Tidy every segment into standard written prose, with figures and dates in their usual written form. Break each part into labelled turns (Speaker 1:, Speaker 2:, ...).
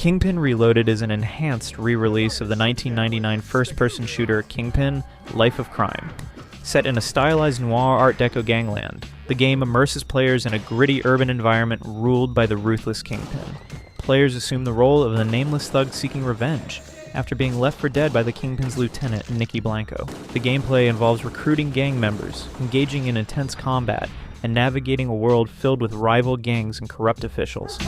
Speaker 1: Kingpin Reloaded is an enhanced re-release of the 1999 first-person shooter Kingpin: Life of Crime. Set in a stylized noir Art Deco gangland, the game immerses players in a gritty urban environment ruled by the ruthless Kingpin. Players assume the role of a nameless thug seeking revenge, after being left for dead by the Kingpin's lieutenant, Nicky Blanco. The gameplay involves recruiting gang members, engaging in intense combat, and navigating a world filled with rival gangs and corrupt officials.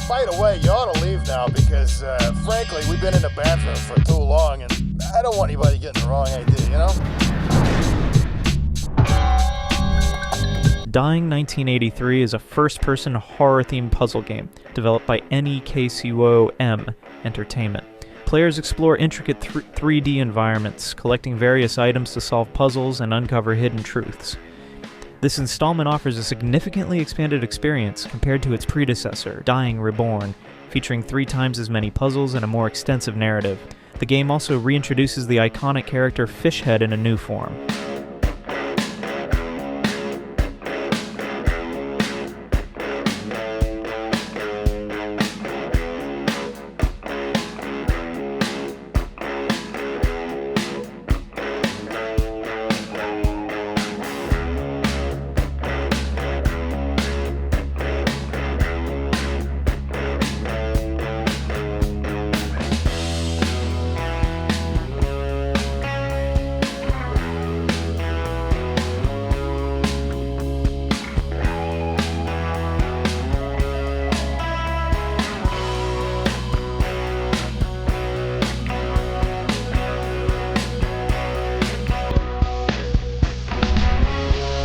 Speaker 2: By the way, you ought to leave now because, frankly, we've been in the bathroom for too long and I don't want anybody getting the wrong idea, you know?
Speaker 1: Dying 1983 is a first-person horror-themed puzzle game developed by NEKCOM Entertainment. Players explore intricate 3D environments, collecting various items to solve puzzles and uncover hidden truths. This installment offers a significantly expanded experience compared to its predecessor, Dying Reborn, featuring 3 times as many puzzles and a more extensive narrative. The game also reintroduces the iconic character Fishhead in a new form.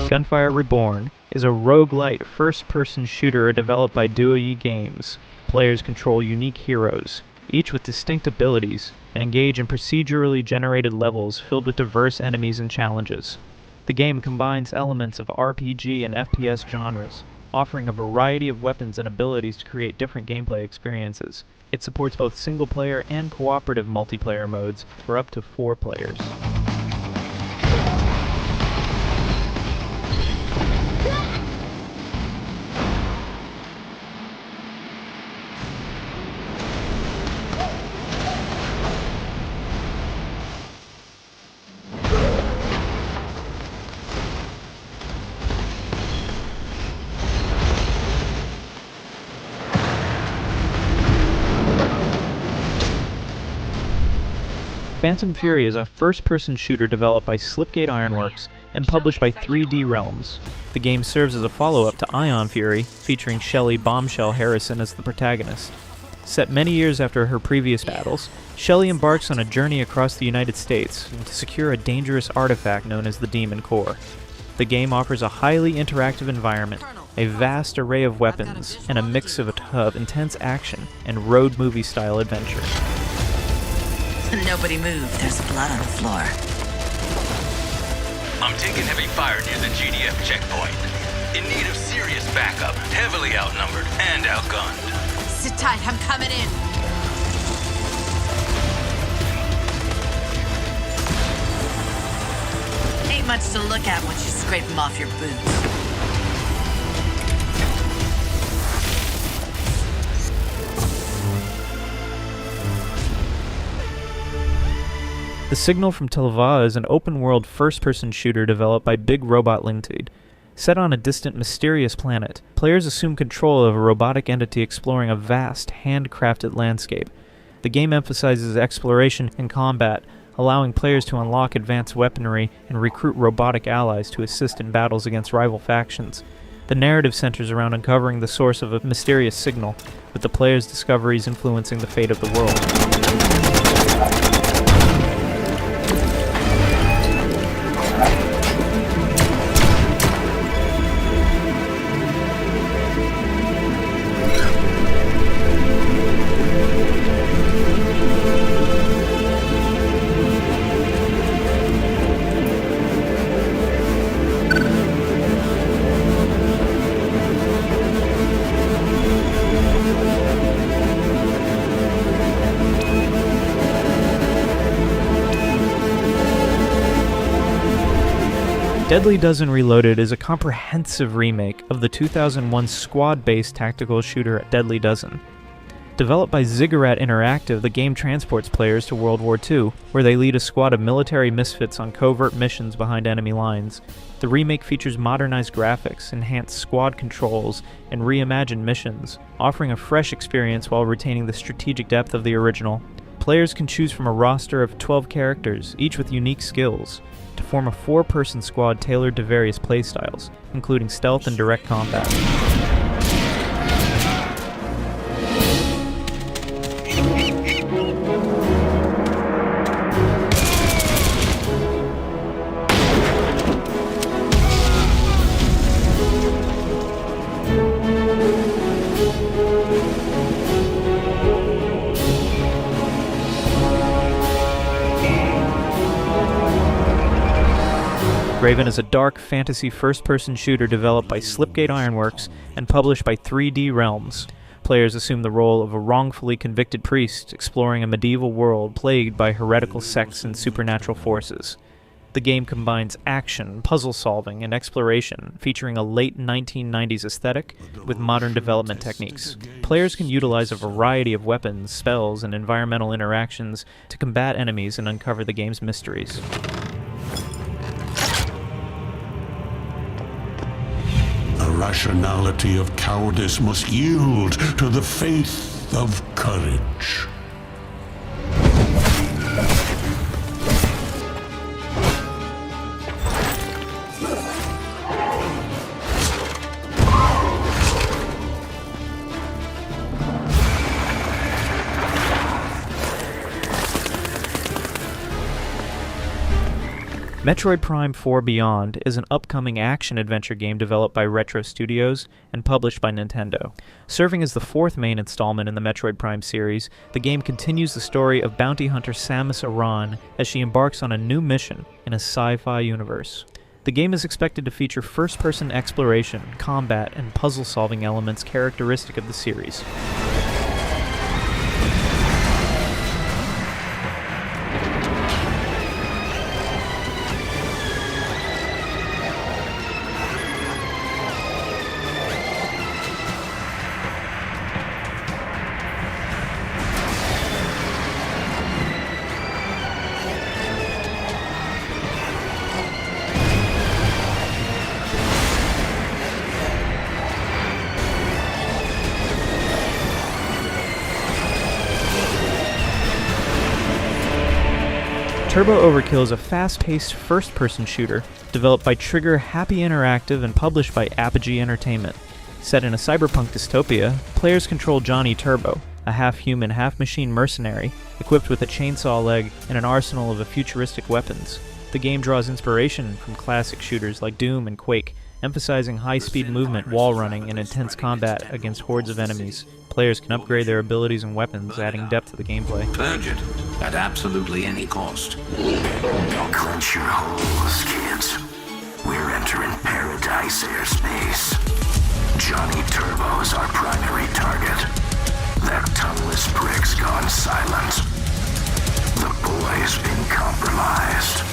Speaker 1: Gunfire Reborn is a roguelite first-person shooter developed by DuoYi Games. Players control unique heroes, each with distinct abilities, and engage in procedurally generated levels filled with diverse enemies and challenges. The game combines elements of RPG and FPS genres, offering a variety of weapons and abilities to create different gameplay experiences. It supports both single-player and cooperative multiplayer modes for up to 4 players. Phantom Fury is a first-person shooter developed by Slipgate Ironworks and published by 3D Realms. The game serves as a follow-up to Ion Fury, featuring Shelly Bombshell Harrison as the protagonist. Set many years after her previous battles, Shelly embarks on a journey across the United States to secure a dangerous artifact known as the Demon Core. The game offers a highly interactive environment, a vast array of weapons, and a mix of intense action and road movie-style adventure.
Speaker 3: Nobody move, there's blood on the floor.
Speaker 4: I'm taking heavy fire near the GDF checkpoint. In need of serious backup, heavily outnumbered and outgunned.
Speaker 3: Sit tight, I'm coming in. Ain't much to look at once you scrape them off your boots.
Speaker 1: The Signal from Tölva is an open-world first-person shooter developed by Big Robot Limited. Set on a distant, mysterious planet, players assume control of a robotic entity exploring a vast, handcrafted landscape. The game emphasizes exploration and combat, allowing players to unlock advanced weaponry and recruit robotic allies to assist in battles against rival factions. The narrative centers around uncovering the source of a mysterious signal, with the player's discoveries influencing the fate of the world. Deadly Dozen Reloaded is a comprehensive remake of the 2001 squad-based tactical shooter Deadly Dozen. Developed by Ziggurat Interactive, the game transports players to World War II, where they lead a squad of military misfits on covert missions behind enemy lines. The remake features modernized graphics, enhanced squad controls, and reimagined missions, offering a fresh experience while retaining the strategic depth of the original. Players can choose from a roster of 12 characters, each with unique skills, to form a 4-person squad tailored to various playstyles, including stealth and direct combat. Graven is a dark fantasy first-person shooter developed by Slipgate Ironworks and published by 3D Realms. Players assume the role of a wrongfully convicted priest exploring a medieval world plagued by heretical sects and supernatural forces. The game combines action, puzzle solving, and exploration, featuring a late 1990s aesthetic with modern development techniques. Players can utilize a variety of weapons, spells, and environmental interactions to combat enemies and uncover the game's mysteries.
Speaker 5: The rationality of cowardice must yield to the faith of courage.
Speaker 1: Metroid Prime 4 Beyond is an upcoming action-adventure game developed by Retro Studios and published by Nintendo. Serving as the 4th main installment in the Metroid Prime series, the game continues the story of bounty hunter Samus Aran as she embarks on a new mission in a sci-fi universe. The game is expected to feature first-person exploration, combat, and puzzle-solving elements characteristic of the series. Turbo Overkill is a fast-paced first-person shooter developed by Trigger Happy Interactive and published by Apogee Entertainment. Set in a cyberpunk dystopia, players control Johnny Turbo, a half-human, half-machine mercenary equipped with a chainsaw leg and an arsenal of futuristic weapons. The game draws inspiration from classic shooters like Doom and Quake, emphasizing high-speed movement, wall running, and intense combat against hordes of enemies. Players can upgrade their abilities and weapons, adding depth to the gameplay.
Speaker 6: Purge it at absolutely any cost.
Speaker 7: Clench your holes, kids. We're entering paradise airspace. Johnny Turbo is our primary target. That tongueless prick's gone silent. The boy's been compromised.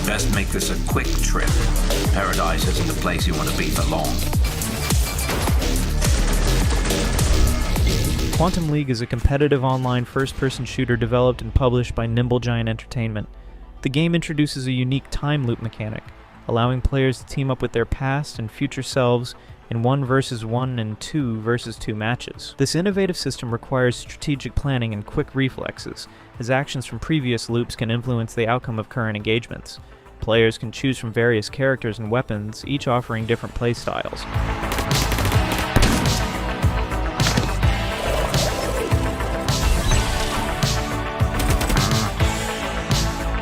Speaker 6: Best make this a quick trip. Paradise isn't the place you want to be for long.
Speaker 1: Quantum League is a competitive online first-person shooter developed and published by Nimble Giant Entertainment. The game introduces a unique time loop mechanic, allowing players to team up with their past and future selves in 1 versus 1 and 2 versus 2 matches. This innovative system requires strategic planning and quick reflexes, as actions from previous loops can influence the outcome of current engagements. Players can choose from various characters and weapons, each offering different playstyles.